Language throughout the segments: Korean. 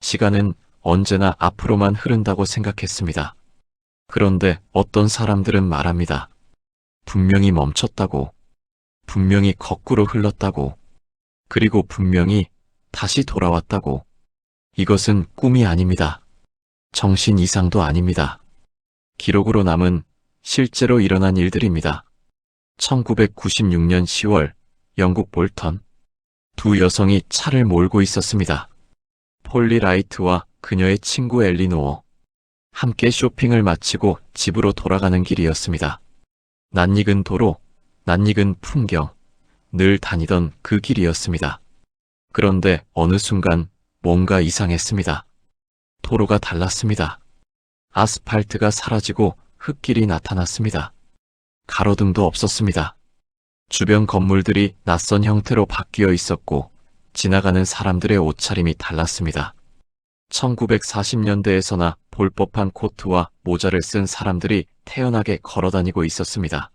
시간은 언제나 앞으로만 흐른다고 생각했습니다. 그런데 어떤 사람들은 말합니다. 분명히 멈췄다고, 분명히 거꾸로 흘렀다고, 그리고 분명히 다시 돌아왔다고. 이것은 꿈이 아닙니다. 정신 이상도 아닙니다. 기록으로 남은 실제로 일어난 일들입니다. 1996년 10월 영국 볼턴. 두 여성이 차를 몰고 있었습니다. 폴리 라이트와 그녀의 친구 엘리노어. 함께 쇼핑을 마치고 집으로 돌아가는 길이었습니다. 낯익은 도로, 낯익은 풍경, 늘 다니던 그 길이었습니다. 그런데 어느 순간 뭔가 이상했습니다. 도로가 달랐습니다. 아스팔트가 사라지고 흙길이 나타났습니다. 가로등도 없었습니다. 주변 건물들이 낯선 형태로 바뀌어 있었고 지나가는 사람들의 옷차림이 달랐습니다. 1940년대에서나 볼 법한 코트와 모자를 쓴 사람들이 태연하게 걸어다니고 있었습니다.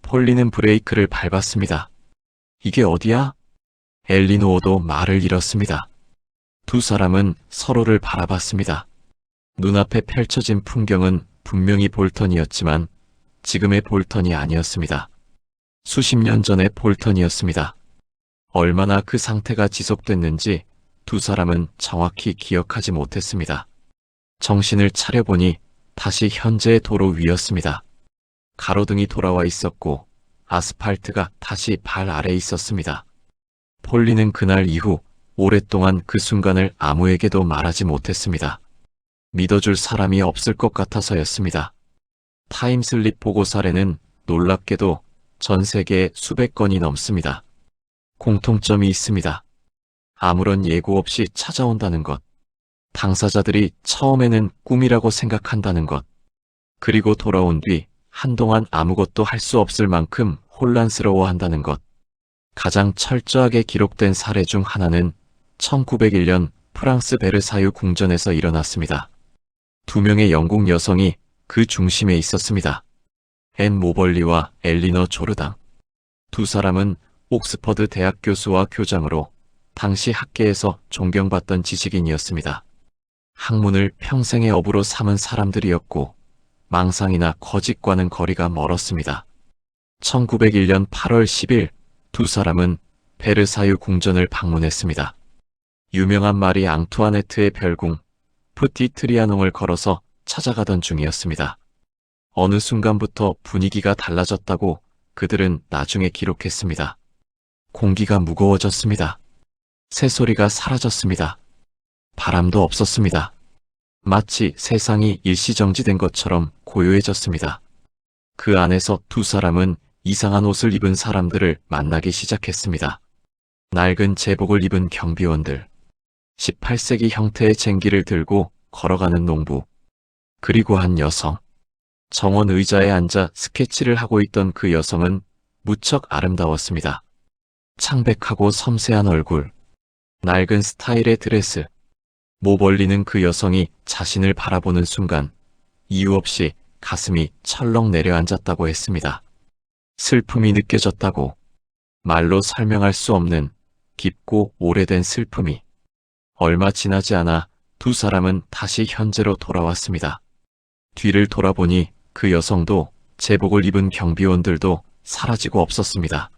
폴리는 브레이크를 밟았습니다. 이게 어디야? 엘리노어도 말을 잃었습니다. 두 사람은 서로를 바라봤습니다. 눈앞에 펼쳐진 풍경은 분명히 볼턴이었지만 지금의 볼턴이 아니었습니다. 수십 년 전의 볼턴이었습니다. 얼마나 그 상태가 지속됐는지 두 사람은 정확히 기억하지 못했습니다. 정신을 차려보니 다시 현재의 도로 위였습니다. 가로등이 돌아와 있었고 아스팔트가 다시 발 아래에 있었습니다. 폴리는 그날 이후 오랫동안 그 순간을 아무에게도 말하지 못했습니다. 믿어줄 사람이 없을 것 같아서였습니다. 타임슬립 보고 사례는 놀랍게도 전 세계에 수백 건이 넘습니다. 공통점이 있습니다. 아무런 예고 없이 찾아온다는 것, 당사자들이 처음에는 꿈이라고 생각한다는 것, 그리고 돌아온 뒤 한동안 아무것도 할 수 없을 만큼 혼란스러워한다는 것. 가장 철저하게 기록된 사례 중 하나는 1901년 프랑스 베르사유 궁전에서 일어났습니다. 두 명의 영국 여성이 그 중심에 있었습니다. 앤 모벌리와 엘리너 조르당. 두 사람은 옥스퍼드 대학 교수와 교장으로 당시 학계에서 존경받던 지식인이었습니다. 학문을 평생의 업으로 삼은 사람들이었고 망상이나 거짓과는 거리가 멀었습니다. 1901년 8월 10일 두 사람은 베르사유 궁전을 방문했습니다. 유명한 마리 앙투아네트의 별궁 프티 트리아농을 걸어서 찾아가던 중이었습니다. 어느 순간부터 분위기가 달라졌다고 그들은 나중에 기록했습니다. 공기가 무거워졌습니다. 새소리가 사라졌습니다. 바람도 없었습니다. 마치 세상이 일시정지된 것처럼 고요해졌습니다. 그 안에서 두 사람은 이상한 옷을 입은 사람들을 만나기 시작했습니다. 낡은 제복을 입은 경비원들, 18세기 형태의 쟁기를 들고 걸어가는 농부, 그리고 한 여성. 정원 의자에 앉아 스케치를 하고 있던 그 여성은 무척 아름다웠습니다. 창백하고 섬세한 얼굴, 낡은 스타일의 드레스. 모벌리는 그 여성이 자신을 바라보는 순간 이유 없이 가슴이 철렁 내려앉았다고 했습니다. 슬픔이 느껴졌다고. 말로 설명할 수 없는 깊고 오래된 슬픔이. 얼마 지나지 않아 두 사람은 다시 현재로 돌아왔습니다. 뒤를 돌아보니 그 여성도 제복을 입은 경비원들도 사라지고 없었습니다.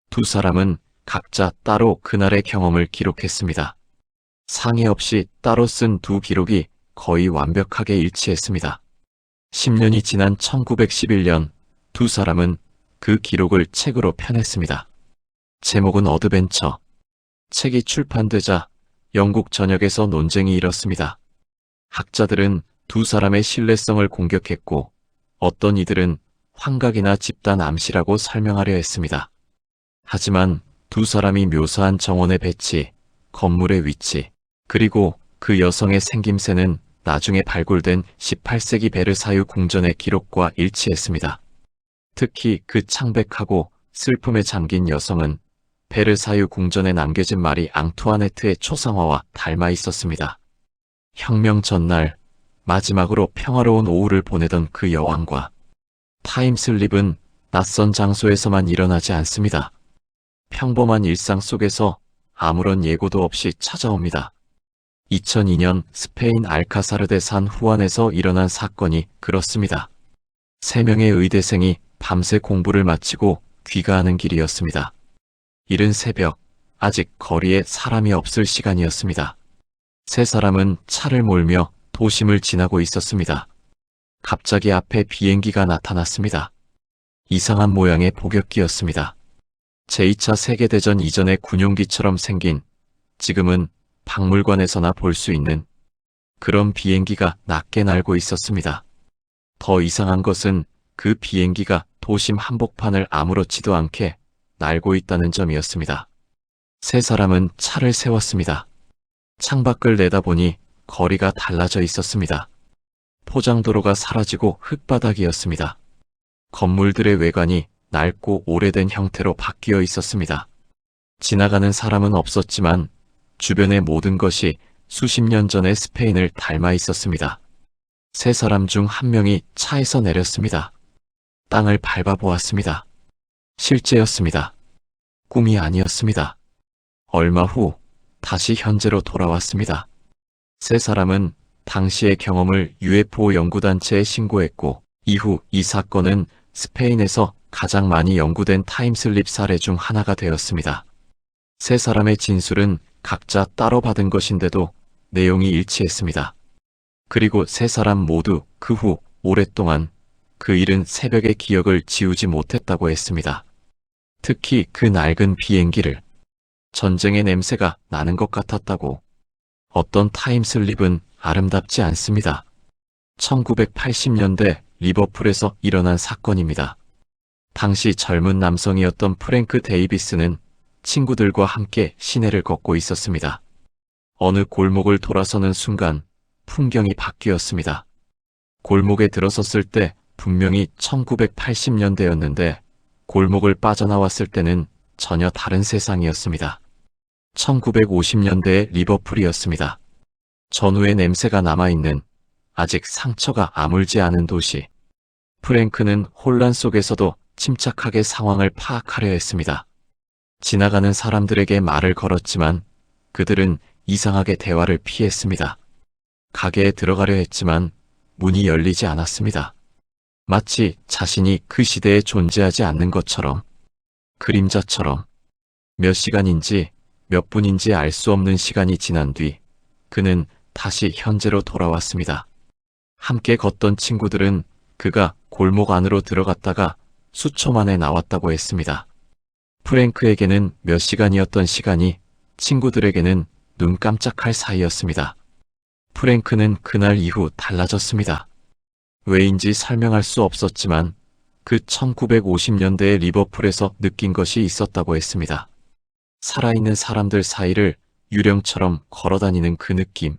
두 사람은 각자 따로 그날의 경험을 기록했습니다. 상의 없이 따로 쓴 두 기록이 거의 완벽하게 일치했습니다. 10년이 지난 1911년 두 사람은 그 기록을 책으로 펴냈습니다. 제목은 어드벤처. 책이 출판되자 영국 전역에서 논쟁이 일었습니다. 학자들은 두 사람의 신뢰성을 공격했고 어떤 이들은 환각이나 집단 암시라고 설명하려 했습니다. 하지만 두 사람이 묘사한 정원의 배치, 건물의 위치, 그리고 그 여성의 생김새는 나중에 발굴된 18세기 베르사유 궁전의 기록과 일치했습니다. 특히 그 창백하고 슬픔에 잠긴 여성은 베르사유 궁전에 남겨진 마리 앙투아네트의 초상화와 닮아 있었습니다. 혁명 전날 마지막으로 평화로운 오후를 보내던 그 여왕과 타임슬립은 낯선 장소에서만 일어나지 않습니다. 평범한 일상 속에서 아무런 예고도 없이 찾아옵니다. 2002년 스페인 알카사르데 산 후안에서 일어난 사건이 그렇습니다. 3명의 의대생이 밤새 공부를 마치고 귀가하는 길이었습니다. 이른 새벽, 아직 거리에 사람이 없을 시간이었습니다. 3사람은 차를 몰며 도심을 지나고 있었습니다. 갑자기 앞에 비행기가 나타났습니다. 이상한 모양의 복엽기였습니다. 제2차 세계대전 이전의 군용기처럼 생긴, 지금은 박물관에서나 볼 수 있는 그런 비행기가 낮게 날고 있었습니다. 더 이상한 것은 그 비행기가 도심 한복판을 아무렇지도 않게 날고 있다는 점이었습니다. 3사람은 차를 세웠습니다. 창밖을 내다보니 거리가 달라져 있었습니다. 포장도로가 사라지고 흙바닥이었습니다. 건물들의 외관이 낡고 오래된 형태로 바뀌어 있었습니다. 지나가는 사람은 없었지만 주변의 모든 것이 수십 년 전의 스페인을 닮아 있었습니다. 3사람 중 1명이 차에서 내렸습니다. 땅을 밟아보았습니다. 실제였습니다. 꿈이 아니었습니다. 얼마 후 다시 현재로 돌아왔습니다. 3사람은 당시의 경험을 UFO 연구단체에 신고했고, 이후 이 사건은 스페인에서 가장 많이 연구된 타임슬립 사례 중 하나가 되었습니다. 3사람의 진술은 각자 따로 받은 것인데도 내용이 일치했습니다. 그리고 3사람 모두 그 후 오랫동안 그 이른 새벽의 기억을 지우지 못했다고 했습니다. 특히 그 낡은 비행기를 전쟁의 냄새가 나는 것 같았다고. 어떤 타임슬립은 아름답지 않습니다. 1980년대 리버풀에서 일어난 사건입니다. 당시 젊은 남성이었던 프랭크 데이비스는 친구들과 함께 시내를 걷고 있었습니다. 어느 골목을 돌아서는 순간 풍경이 바뀌었습니다. 골목에 들어섰을 때 분명히 1980년대였는데 골목을 빠져나왔을 때는 전혀 다른 세상이었습니다. 1950년대의 리버풀이었습니다. 전후의 냄새가 남아있는, 아직 상처가 아물지 않은 도시. 프랭크는 혼란 속에서도 침착하게 상황을 파악하려 했습니다. 지나가는 사람들에게 말을 걸었지만 그들은 이상하게 대화를 피했습니다. 가게에 들어가려 했지만 문이 열리지 않았습니다. 마치 자신이 그 시대에 존재하지 않는 것처럼, 그림자처럼. 몇 시간인지 몇 분인지 알 수 없는 시간이 지난 뒤 그는 다시 현재로 돌아왔습니다. 함께 걷던 친구들은 그가 골목 안으로 들어갔다가 수초 만에 나왔다고 했습니다. 프랭크에게는 몇 시간이었던 시간이 친구들에게는 눈 깜짝할 사이였습니다. 프랭크는 그날 이후 달라졌습니다. 왜인지 설명할 수 없었지만 그 1950년대의 리버풀에서 느낀 것이 있었다고 했습니다. 살아있는 사람들 사이를 유령처럼 걸어다니는 그 느낌.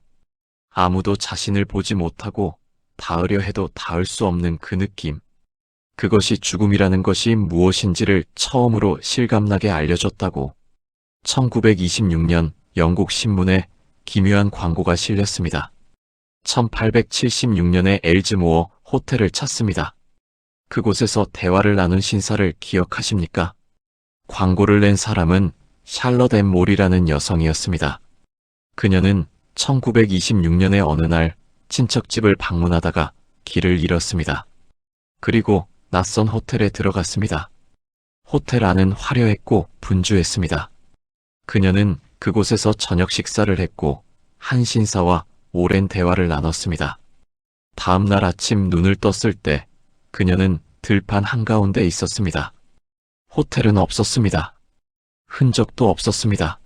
아무도 자신을 보지 못하고 닿으려 해도 닿을 수 없는 그 느낌. 그것이 죽음이라는 것이 무엇인지를 처음으로 실감나게 알려줬다고. 1926년 영국 신문에 기묘한 광고가 실렸습니다. 1876년에 엘즈모어 호텔을 찾습니다. 그곳에서 대화를 나눈 신사를 기억하십니까? 광고를 낸 사람은 샬럿 앤 몰이라는 여성이었습니다. 그녀는 1926년의 어느 날 친척집을 방문하다가 길을 잃었습니다. 그리고 낯선 호텔에 들어갔습니다. 호텔 안은 화려했고 분주했습니다. 그녀는 그곳에서 저녁 식사를 했고 한 신사와 오랜 대화를 나눴습니다. 다음 날 아침 눈을 떴을 때 그녀는 들판 한가운데 있었습니다. 호텔은 없었습니다. 흔적도 없었습니다.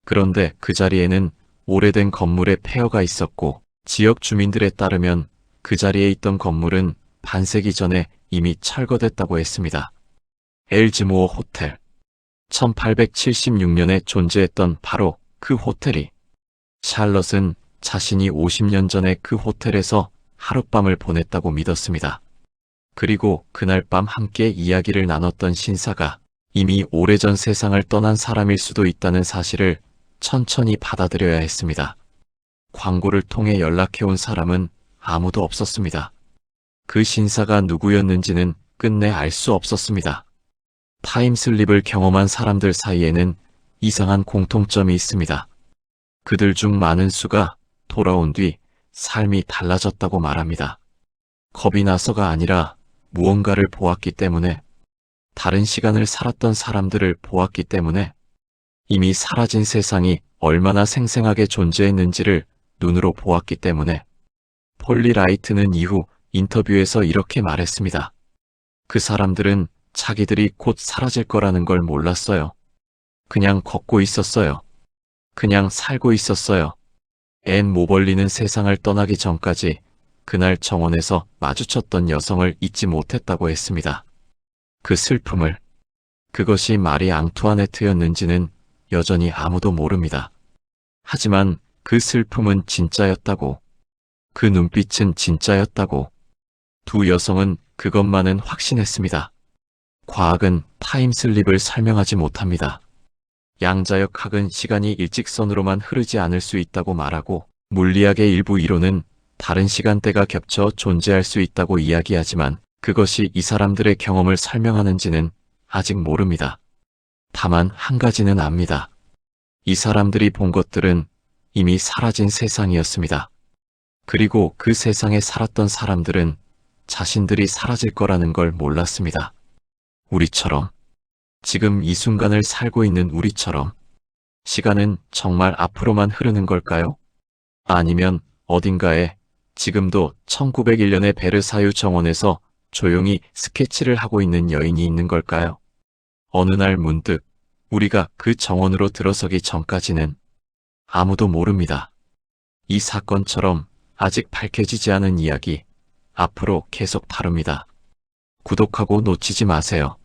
그런데 그 자리에는 오래된 건물의 폐허가 있었고 지역 주민들에 따르면 그 자리에 있던 건물은 반세기 전에 이미 철거됐다고 했습니다. 엘즈모어 호텔. 1876년에 존재했던 바로 그 호텔이. 샬럿은 자신이 50년 전에 그 호텔에서 하룻밤을 보냈다고 믿었습니다. 그리고 그날 밤 함께 이야기를 나눴던 신사가 이미 오래전 세상을 떠난 사람일 수도 있다는 사실을 천천히 받아들여야 했습니다. 광고를 통해 연락해온 사람은 아무도 없었습니다. 그 신사가 누구였는지는 끝내 알 수 없었습니다. 타임슬립을 경험한 사람들 사이에는 이상한 공통점이 있습니다. 그들 중 많은 수가 돌아온 뒤 삶이 달라졌다고 말합니다. 겁이 나서가 아니라 무언가를 보았기 때문에, 다른 시간을 살았던 사람들을 보았기 때문에, 이미 사라진 세상이 얼마나 생생하게 존재했는지를 눈으로 보았기 때문에. 폴리 라이트는 이후 인터뷰에서 이렇게 말했습니다. 그 사람들은 자기들이 곧 사라질 거라는 걸 몰랐어요. 그냥 걷고 있었어요. 그냥 살고 있었어요. 앤 모벌리는 세상을 떠나기 전까지 그날 정원에서 마주쳤던 여성을 잊지 못했다고 했습니다. 그 슬픔을. 그것이 마리 앙투아네트였는지는 여전히 아무도 모릅니다. 하지만 그 슬픔은 진짜였다고, 그 눈빛은 진짜였다고 두 여성은 그것만은 확신했습니다. 과학은 타임슬립을 설명하지 못합니다. 양자역 학은 시간이 일직선으로만 흐르지 않을 수 있다고 말하고, 물리학의 일부 이론은 다른 시간대가 겹쳐 존재할 수 있다고 이야기하지만 그것이 이 사람들의 경험을 설명하는지는 아직 모릅니다. 다만 한 가지는 압니다. 이 사람들이 본 것들은 이미 사라진 세상이었습니다. 그리고 그 세상에 살았던 사람들은 자신들이 사라질 거라는 걸 몰랐습니다. 우리처럼, 지금 이 순간을 살고 있는 우리처럼. 시간은 정말 앞으로만 흐르는 걸까요? 아니면 어딘가에 지금도 1901년의 베르사유 정원에서 조용히 스케치를 하고 있는 여인이 있는 걸까요? 어느 날 문득 우리가 그 정원으로 들어서기 전까지는 아무도 모릅니다. 이 사건처럼 아직 밝혀지지 않은 이야기, 앞으로 계속 다룹니다. 구독하고 놓치지 마세요.